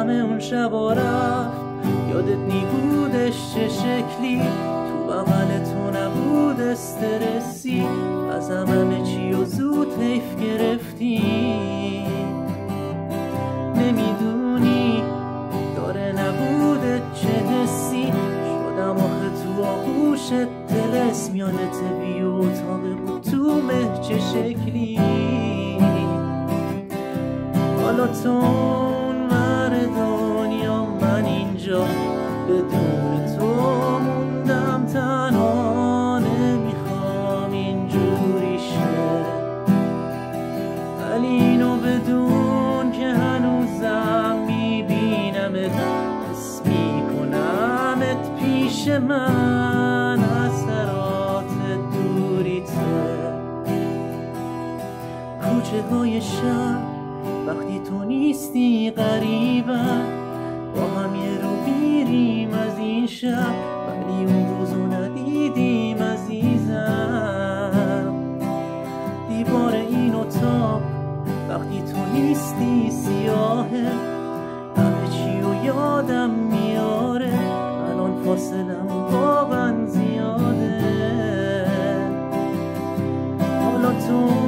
همه اون شبا رفت، یادت نیبودش چه شکلی، تو بغل تو نبود استرسی، از همه چی و زود حیف گرفتی. نمیدونی داره نبوده چه حسی، شدم آخه تو آغوشت طلسم، یادت بی اتاقه بود تو مه چه شکلی. حالا تو اون ور دنیا، من اینجا بدون تو موندم تنها، نمیخوام اینجوری شه، ولی اینو بدون که هنوزم میبینمت، حس میکنمت پیش من، اثرات دوریته. کوچه های شهر وقتی تو نیستی غریبم، با هم یه رو میریم از این شب، ولی اون روزو ندیدیم عزیزم. دیوار این اتاق وقتی تو نیستی سیاهه، همه چی رو یادم میاره، الان فاصلم واقعا زیاده. حالا تو